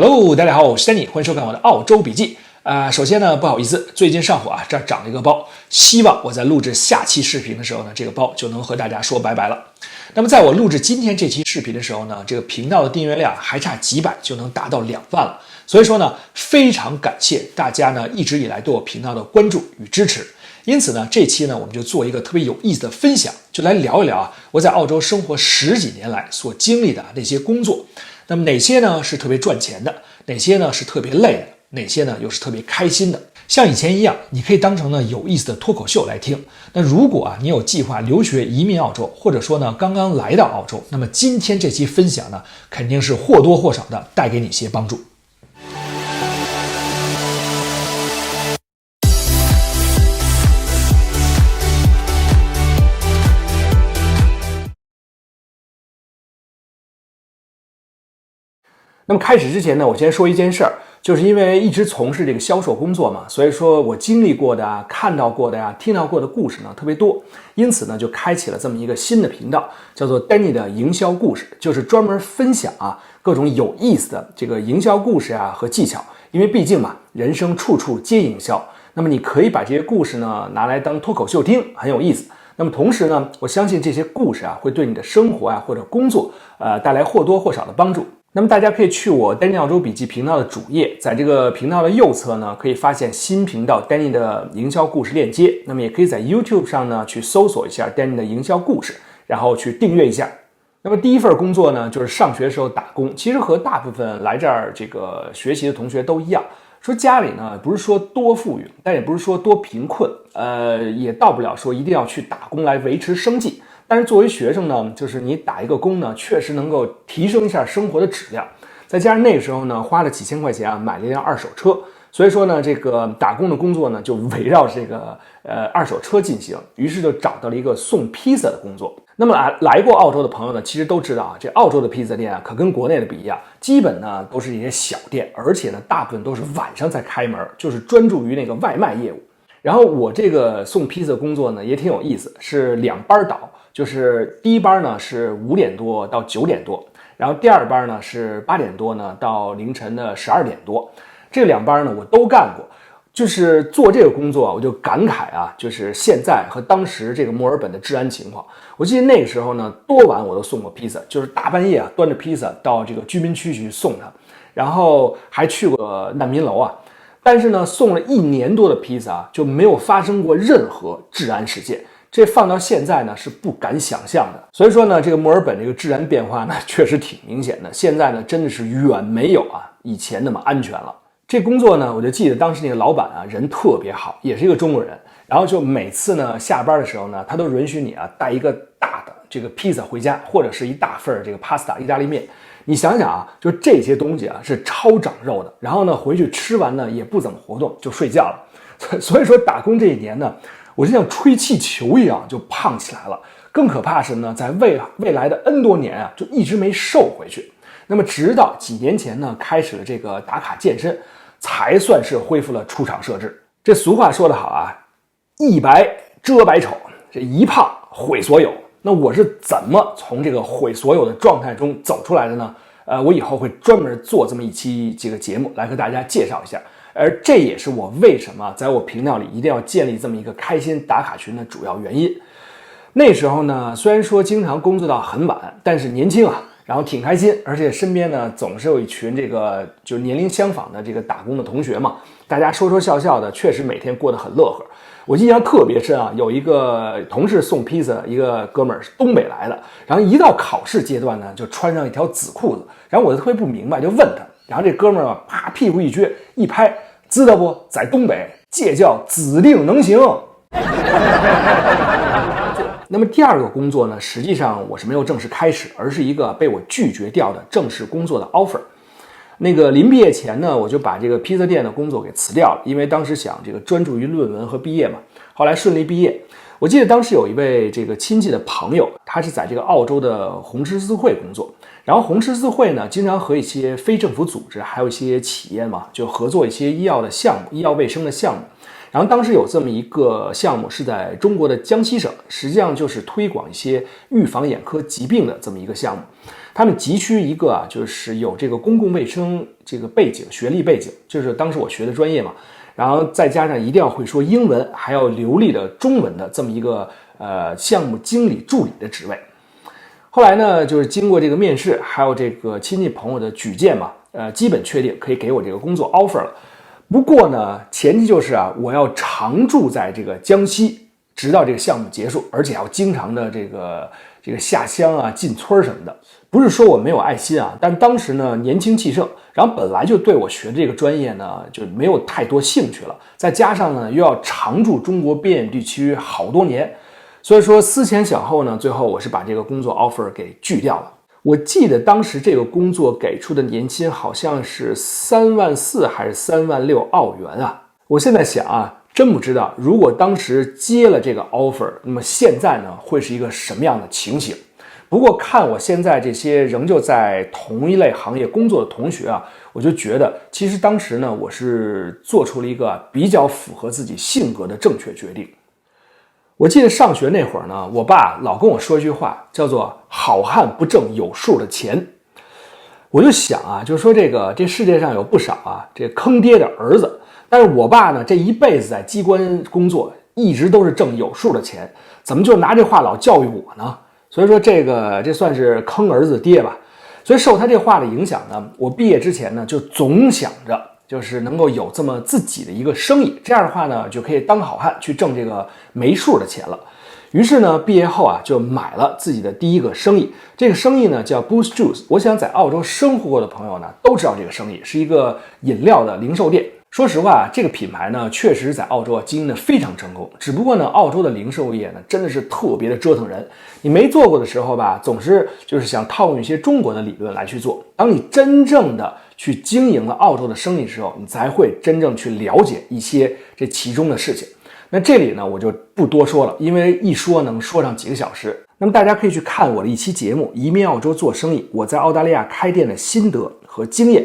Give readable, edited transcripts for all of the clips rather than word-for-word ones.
Hello， 大家好，我是 Danny， 欢迎收看我的澳洲笔记。首先呢，不好意思，最近上火啊，这儿长了一个包，希望我在录制下期视频的时候呢，这个包就能和大家说拜拜了。那么在我录制今天这期视频的时候呢，这个频道的订阅量还差几百就能达到2万了，所以说呢，非常感谢大家呢一直以来对我频道的关注与支持。因此呢，这期呢我们就做一个特别有意思的分享，就来聊一聊啊，我在澳洲生活10几年来所经历的那些工作。那么哪些呢是特别赚钱的，哪些呢是特别累的，哪些呢又是特别开心的。像以前一样，你可以当成呢有意思的脱口秀来听。那如果你有计划留学移民澳洲，或者说呢刚刚来到澳洲，那么今天这期分享呢肯定是或多或少的带给你一些帮助。那么开始之前呢，我先说一件事儿，就是因为一直从事这个销售工作嘛，所以说我经历过的啊、看到过的呀、听到过的故事呢特别多，因此呢就开启了这么一个新的频道，叫做 Danny 的营销故事，就是专门分享各种有意思的这个营销故事和技巧，因为毕竟嘛，人生处处皆营销，那么你可以把这些故事呢拿来当脱口秀听，很有意思。那么同时呢，我相信这些故事会对你的生活或者工作带来或多或少的帮助。那么大家可以去我 Danny 澳洲笔记频道的主页，在这个频道的右侧呢，可以发现新频道 Danny 的营销故事链接。那么也可以在 YouTube 上呢去搜索一下 Danny 的营销故事，然后去订阅一下。那么第一份工作呢，就是上学时候打工，其实和大部分来这儿这个学习的同学都一样。说家里呢不是说多富裕，但也不是说多贫困，也到不了说一定要去打工来维持生计。但是作为学生呢，就是你打一个工呢，确实能够提升一下生活的质量。再加上那个时候呢，花了几千块钱买了一辆二手车，所以说呢，这个打工的工作呢，就围绕这个二手车进行。于是就找到了一个送披萨的工作。那么来过澳洲的朋友呢，其实都知道这澳洲的披萨店可跟国内的不一样，基本呢都是一些小店，而且呢大部分都是晚上才开门，就是专注于那个外卖业务。然后我这个送披萨工作呢也挺有意思，是2班倒。就是第一班呢是5点多到9点多，然后第二班呢是8点多呢到凌晨的12点多，这2班呢我都干过。就是做这个工作我就感慨就是现在和当时这个墨尔本的治安情况。我记得那个时候呢，多晚我都送过披萨，就是大半夜端着披萨到这个居民区去送它，然后还去过难民楼但是呢，送了1年多的披萨就没有发生过任何治安事件。这放到现在呢是不敢想象的，所以说呢，这个墨尔本这个治安变化呢确实挺明显的。现在呢真的是远没有以前那么安全了。这工作呢，我就记得当时那个老板人特别好，也是一个中国人。然后就每次呢下班的时候呢，他都允许你带一个大的这个披萨回家，或者是一大份这个 pasta 意大利面。你想想就这些东西是超长肉的。然后呢回去吃完呢也不怎么活动，就睡觉了。所以说打工这一年呢，我就像吹气球一样就胖起来了。更可怕是呢，在未来的 N 多年就一直没瘦回去。那么直到几年前呢，开始了这个打卡健身，才算是恢复了出厂设置。这俗话说得好一白遮百丑，这一胖毁所有。那我是怎么从这个毁所有的状态中走出来的呢？我以后会专门做这么一期这个节目来和大家介绍一下。而这也是我为什么在我频道里一定要建立这么一个开心打卡群的主要原因。那时候呢，虽然说经常工作到很晚，但是年轻然后挺开心，而且身边呢总是有一群这个就是年龄相仿的这个打工的同学嘛，大家说说笑笑的，确实每天过得很乐呵。我印象特别深有一个同事送披萨，一个哥们儿是东北来的，然后一到考试阶段呢，就穿上一条紫裤子，然后我就特别不明白，就问他，然后这哥们儿啪屁股一撅一拍，知道不，在东北这叫指定能行。那么第二个工作呢，实际上我是没有正式开始，而是一个被我拒绝掉的正式工作的 offer。那个临毕业前呢，我就把这个披萨店的工作给辞掉了，因为当时想这个专注于论文和毕业嘛。后来顺利毕业。我记得当时有一位这个亲戚的朋友，他是在这个澳洲的红十字会工作，然后红十字会呢经常和一些非政府组织还有一些企业嘛，就合作一些医药的项目、医药卫生的项目。然后当时有这么一个项目是在中国的江西省，实际上就是推广一些预防眼科疾病的这么一个项目。他们急需一个就是有这个公共卫生这个背景、学历背景，就是当时我学的专业嘛，然后再加上一定要会说英文，还要流利的中文的这么一个项目经理助理的职位。后来呢，就是经过这个面试，还有这个亲戚朋友的举荐嘛，基本确定可以给我这个工作 offer 了。不过呢，前提就是我要常住在这个江西，直到这个项目结束，而且要经常的这个下乡进村什么的。不是说我没有爱心但当时呢年轻气盛，然后本来就对我学的这个专业呢就没有太多兴趣了，再加上呢又要常驻中国边远地区好多年，所以说思前想后呢，最后我是把这个工作 offer 给拒掉了。我记得当时这个工作给出的年薪好像是3.4万还是3.6万澳元我现在想真不知道如果当时接了这个 offer， 那么现在呢会是一个什么样的情形。不过看我现在这些仍旧在同一类行业工作的同学我就觉得其实当时呢我是做出了一个比较符合自己性格的正确决定。我记得上学那会儿呢，我爸老跟我说一句话，叫做好汉不挣有数的钱。我就想就是说这世界上有不少这坑爹的儿子，但是我爸呢这一辈子在机关工作一直都是挣有数的钱，怎么就拿这话老教育我呢？所以说这算是坑儿子爹吧。所以受他这话的影响呢，我毕业之前呢就总想着就是能够有这么自己的一个生意，这样的话呢就可以当好汉去挣这个没数的钱了。于是呢毕业后就买了自己的第一个生意，这个生意呢叫 Boost Juice。 我想在澳洲生活过的朋友呢都知道这个生意是一个饮料的零售店。说实话这个品牌呢确实在澳洲经营的非常成功，只不过呢澳洲的零售业呢真的是特别的折腾人。你没做过的时候总是就是想套用一些中国的理论来去做，当你真正的去经营了澳洲的生意的时候，你才会真正去了解一些这其中的事情。那这里呢我就不多说了，因为一说能说上几个小时。那么大家可以去看我的一期节目《移民澳洲做生意：我在澳大利亚开店的心得和经验》。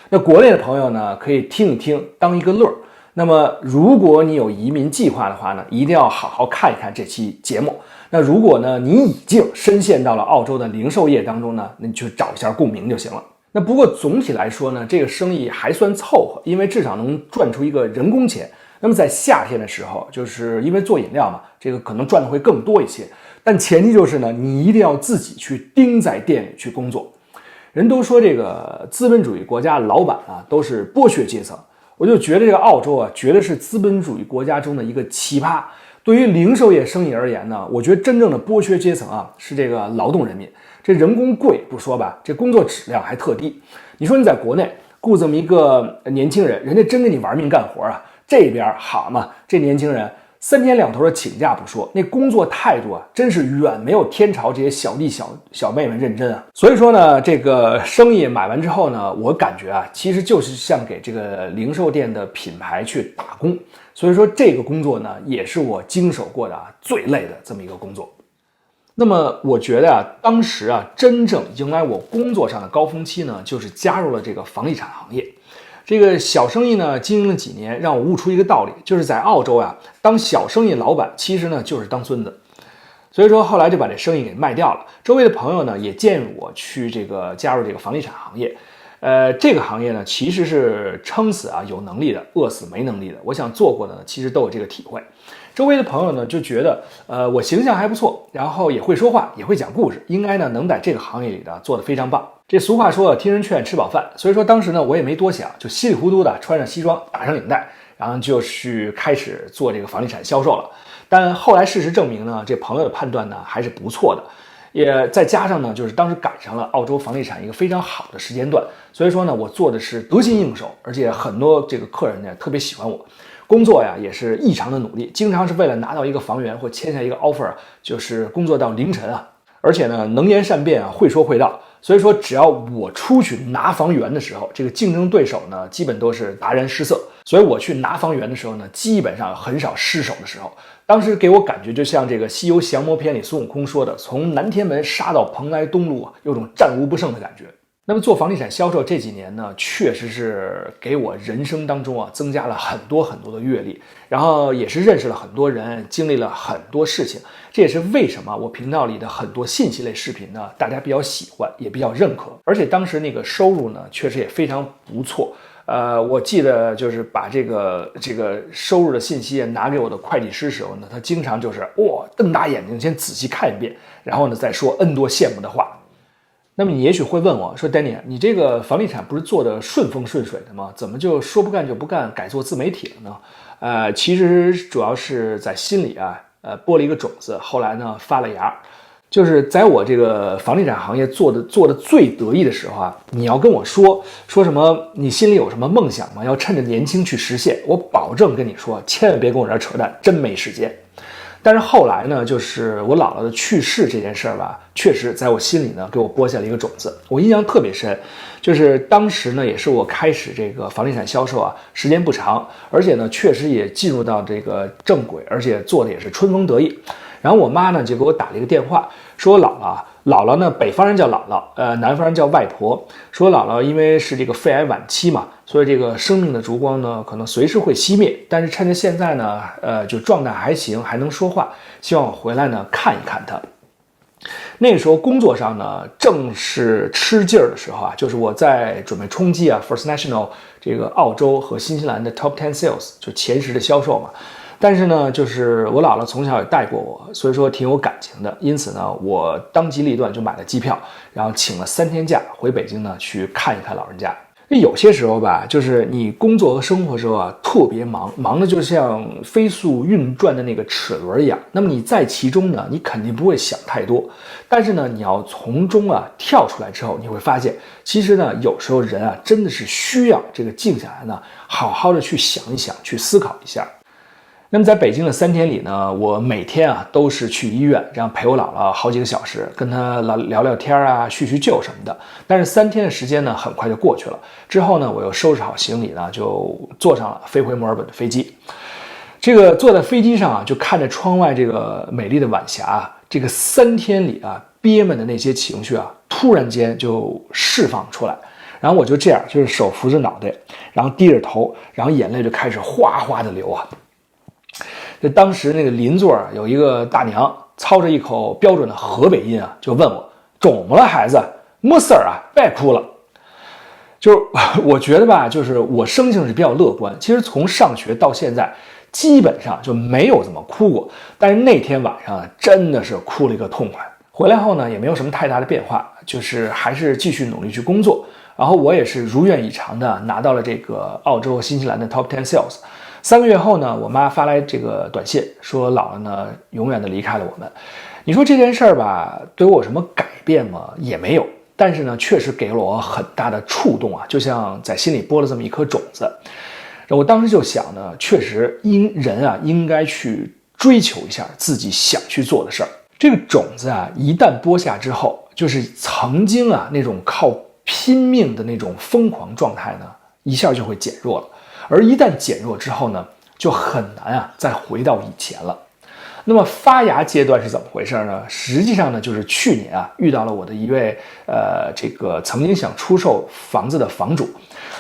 那国内的朋友呢可以听一听当一个乐。那么如果你有移民计划的话呢，一定要好好看一看这期节目。那如果呢你已经深陷到了澳洲的零售业当中呢，那你去找一下共鸣就行了。那不过总体来说呢，这个生意还算凑合，因为至少能赚出一个人工钱。那么在夏天的时候，就是因为做饮料嘛，这个可能赚的会更多一些，但前提就是呢你一定要自己去盯在店里去工作。人都说这个资本主义国家老板都是剥削阶层，我就觉得这个澳洲绝对是资本主义国家中的一个奇葩。对于零售业生意而言呢，我觉得真正的剥削阶层是这个劳动人民。这人工贵不说吧，这工作质量还特低。你说你在国内雇这么一个年轻人，人家真给你玩命干活这边好嘛，这年轻人3天2头的请假不说，那工作态度真是远没有天朝这些小弟小妹们认真所以说呢，这个生意买完之后呢，我感觉其实就是像给这个零售店的品牌去打工。所以说这个工作呢，也是我经手过的最累的这么一个工作。那么我觉得当时真正迎来我工作上的高峰期呢，就是加入了这个房地产行业。这个小生意呢经营了几年，让我悟出一个道理，就是在澳洲当小生意老板其实呢就是当孙子。所以说后来就把这生意给卖掉了。周围的朋友呢也建议我去加入这个房地产行业。这个行业呢其实是撑死有能力的，饿死没能力的。我想做过的呢其实都有这个体会。周围的朋友呢就觉得我形象还不错，然后也会说话，也会讲故事，应该呢能在这个行业里做得非常棒。这俗话说听人劝吃饱饭，所以说当时呢我也没多想，就稀里糊涂的穿上西装，打上领带，然后就去开始做这个房地产销售了。但后来事实证明呢，这朋友的判断呢还是不错的，也再加上呢就是当时赶上了澳洲房地产一个非常好的时间段，所以说呢我做的是得心应手，而且很多这个客人呢特别喜欢我。工作也是异常的努力，经常是为了拿到一个房源或签下一个 offer 就是工作到凌晨而且呢能言善辩会说会道。所以说只要我出去拿房源的时候，这个竞争对手呢基本都是达然失色，所以我去拿房源的时候呢基本上很少失手的时候。当时给我感觉就像这个西游降魔篇里孙悟空说的，从南天门杀到蓬莱东路有种战无不胜的感觉。那么做房地产销售这几年呢，确实是给我人生当中增加了很多很多的阅历，然后也是认识了很多人，经历了很多事情。这也是为什么我频道里的很多信息类视频呢，大家比较喜欢，也比较认可。而且当时那个收入呢，确实也非常不错。我记得就是把这个收入的信息拿给我的会计师时候呢，他经常就是瞪大眼睛先仔细看一遍，然后呢再说 N 多羡慕的话。那么你也许会问我说 Danny， 你这个房地产不是做的顺风顺水的吗？怎么就说不干就不干，改做自媒体了呢？其实主要是在心里播了一个种子，后来呢发了芽。就是在我这个房地产行业做的最得意的时候你要跟我说什么你心里有什么梦想吗？要趁着年轻去实现，我保证跟你说，千万别跟我这儿扯淡，真没时间。但是后来呢，就是我姥姥的去世这件事儿吧，确实在我心里呢给我播下了一个种子，我印象特别深。就是当时呢，也是我开始这个房地产销售时间不长，而且呢确实也进入到这个正轨，而且做的也是春风得意。然后我妈呢就给我打了一个电话，说我姥姥呢，北方人叫姥姥，南方人叫外婆。说姥姥因为是这个肺癌晚期嘛，所以这个生命的烛光呢，可能随时会熄灭。但是趁着现在呢，就状态还行，还能说话，希望我回来呢看一看她。那个时候工作上呢，正是吃劲儿的时候就是我在准备冲击First National 这个澳洲和新西兰的 Top 10 Sales， 就前10的销售嘛。但是呢，就是我姥姥从小也带过我，所以说挺有感情的。因此呢，我当机立断就买了机票，然后请了3天假回北京呢去看一看老人家。有些时候吧，就是你工作和生活时候特别忙的就像飞速运转的那个齿轮一样。那么你在其中呢，你肯定不会想太多。但是呢，你要从中跳出来之后，你会发现，其实呢，有时候人真的是需要这个静下来呢，好好的去想一想，去思考一下。那么在北京的3天里呢，我每天都是去医院，这样陪我姥姥好几个小时，跟她聊聊天叙叙旧什么的。但是3天的时间呢，很快就过去了。之后呢，我又收拾好行李呢，就坐上了飞回墨尔本的飞机。这个坐在飞机上就看着窗外这个美丽的晚霞，这个3天里憋闷的那些情绪突然间就释放出来。然后我就这样，就是手扶着脑袋，然后低着头，然后眼泪就开始哗哗的流就当时那个邻座有一个大娘，操着一口标准的河北音就问我：“肿么了孩子？没事儿别哭了。”就是我觉得吧，就是我生性是比较乐观，其实从上学到现在，基本上就没有怎么哭过。但是那天晚上真的是哭了一个痛快。回来后呢，也没有什么太大的变化，就是还是继续努力去工作。然后我也是如愿以偿的拿到了这个澳洲、新西兰的 Top 10 Sales。3个月后呢，我妈发来这个短信，说姥姥呢永远的离开了我们。你说这件事儿吧，对我有什么改变吗？也没有。但是呢，确实给了我很大的触动就像在心里播了这么一颗种子。我当时就想呢，确实人应该去追求一下自己想去做的事儿。这个种子一旦播下之后，就是曾经那种靠拼命的那种疯狂状态呢，一下就会减弱了。而一旦减弱之后呢，就很难再回到以前了。那么发芽阶段是怎么回事呢？实际上呢，就是去年遇到了我的一位这个曾经想出售房子的房主，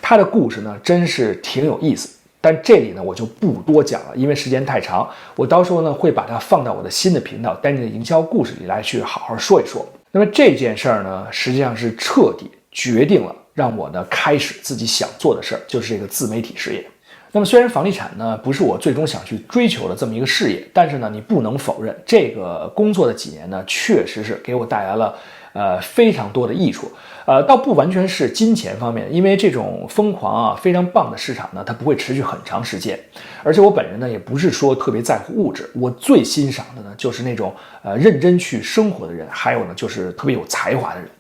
他的故事呢真是挺有意思。但这里呢我就不多讲了，因为时间太长。我到时候呢会把它放到我的新的频道Danny的营销故事里来去好好说一说。那么这件事儿呢，实际上是彻底决定了让我呢开始自己想做的事儿，就是这个自媒体事业。那么虽然房地产呢不是我最终想去追求的这么一个事业，但是呢你不能否认，这个工作的几年呢确实是给我带来了非常多的益处。倒不完全是金钱方面，因为这种疯狂非常棒的市场呢，它不会持续很长时间。而且我本人呢也不是说特别在乎物质，我最欣赏的呢就是那种认真去生活的人，还有呢就是特别有才华的人。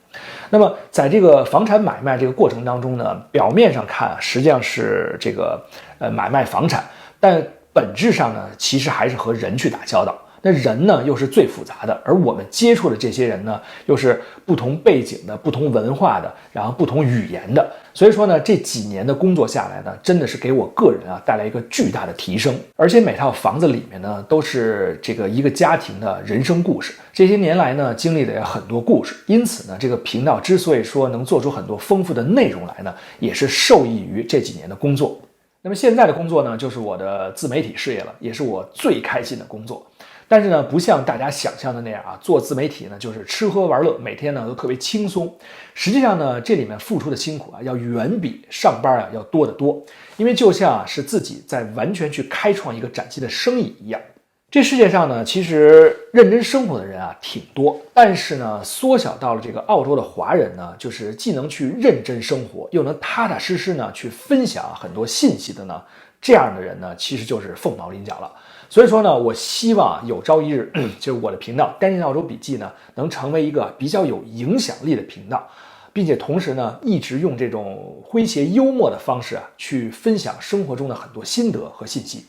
那么在这个房产买卖这个过程当中呢，表面上看实际上是这个买卖房产，但本质上呢其实还是和人去打交道。那人呢又是最复杂的，而我们接触的这些人呢，又是不同背景的、不同文化的，然后不同语言的。所以说呢，这几年的工作下来呢，真的是给我个人带来一个巨大的提升。而且每套房子里面呢，都是这个一个家庭的人生故事。这些年来呢，经历了很多故事，因此呢，这个频道之所以说能做出很多丰富的内容来呢，也是受益于这几年的工作。那么现在的工作呢，就是我的自媒体事业了，也是我最开心的工作。但是呢，不像大家想象的那样做自媒体呢就是吃喝玩乐，每天呢都特别轻松。实际上呢，这里面付出的辛苦要远比上班要多得多。因为就像是自己在完全去开创一个崭新的生意一样。这世界上呢，其实认真生活的人挺多，但是呢，缩小到了这个澳洲的华人呢，就是既能去认真生活，又能踏踏实实呢去分享很多信息的呢，这样的人呢，其实就是凤毛麟角了。所以说呢，我希望有朝一日，就是我的频道《丹尼澳洲笔记》呢，能成为一个比较有影响力的频道，并且同时呢，一直用这种诙谐幽默的方式去分享生活中的很多心得和信息。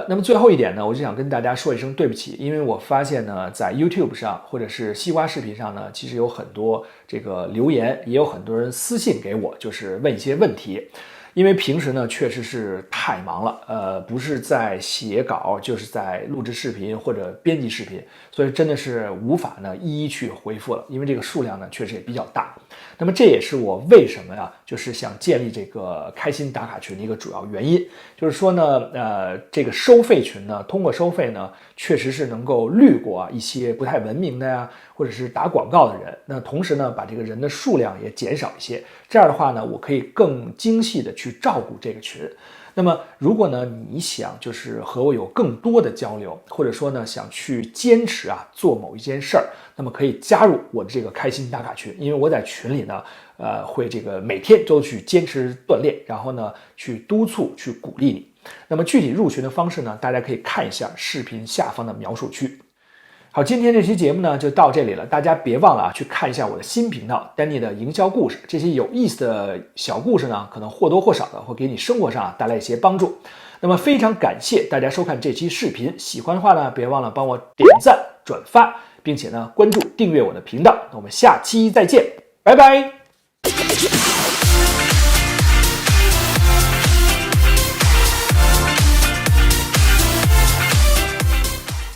那么最后一点呢，我就想跟大家说一声对不起，因为我发现呢，在 YouTube 上或者是西瓜视频上呢，其实有很多这个留言，也有很多人私信给我，就是问一些问题。因为平时呢确实是太忙了，不是在写稿，就是在录制视频或者编辑视频，所以真的是无法呢一一去回复了，因为这个数量呢确实也比较大。那么这也是我为什么就是想建立这个开心打卡群的一个主要原因，就是说呢，这个收费群呢，通过收费呢，确实是能够滤过一些不太文明的或者是打广告的人。那同时呢，把这个人的数量也减少一些。这样的话呢，我可以更精细的去照顾这个群。那么如果呢你想就是和我有更多的交流，或者说呢想去坚持做某一件事儿，那么可以加入我的这个开心打卡群。因为我在群里呢会这个每天都去坚持锻炼，然后呢去督促去鼓励你。那么具体入群的方式呢，大家可以看一下视频下方的描述区。好，今天这期节目呢就到这里了，大家别忘了去看一下我的新频道丹尼的营销故事。这些有意思的小故事呢，可能或多或少的会给你生活上带来一些帮助。那么非常感谢大家收看这期视频，喜欢的话呢，别忘了帮我点赞、转发，并且呢关注订阅我的频道。那我们下期再见，拜拜。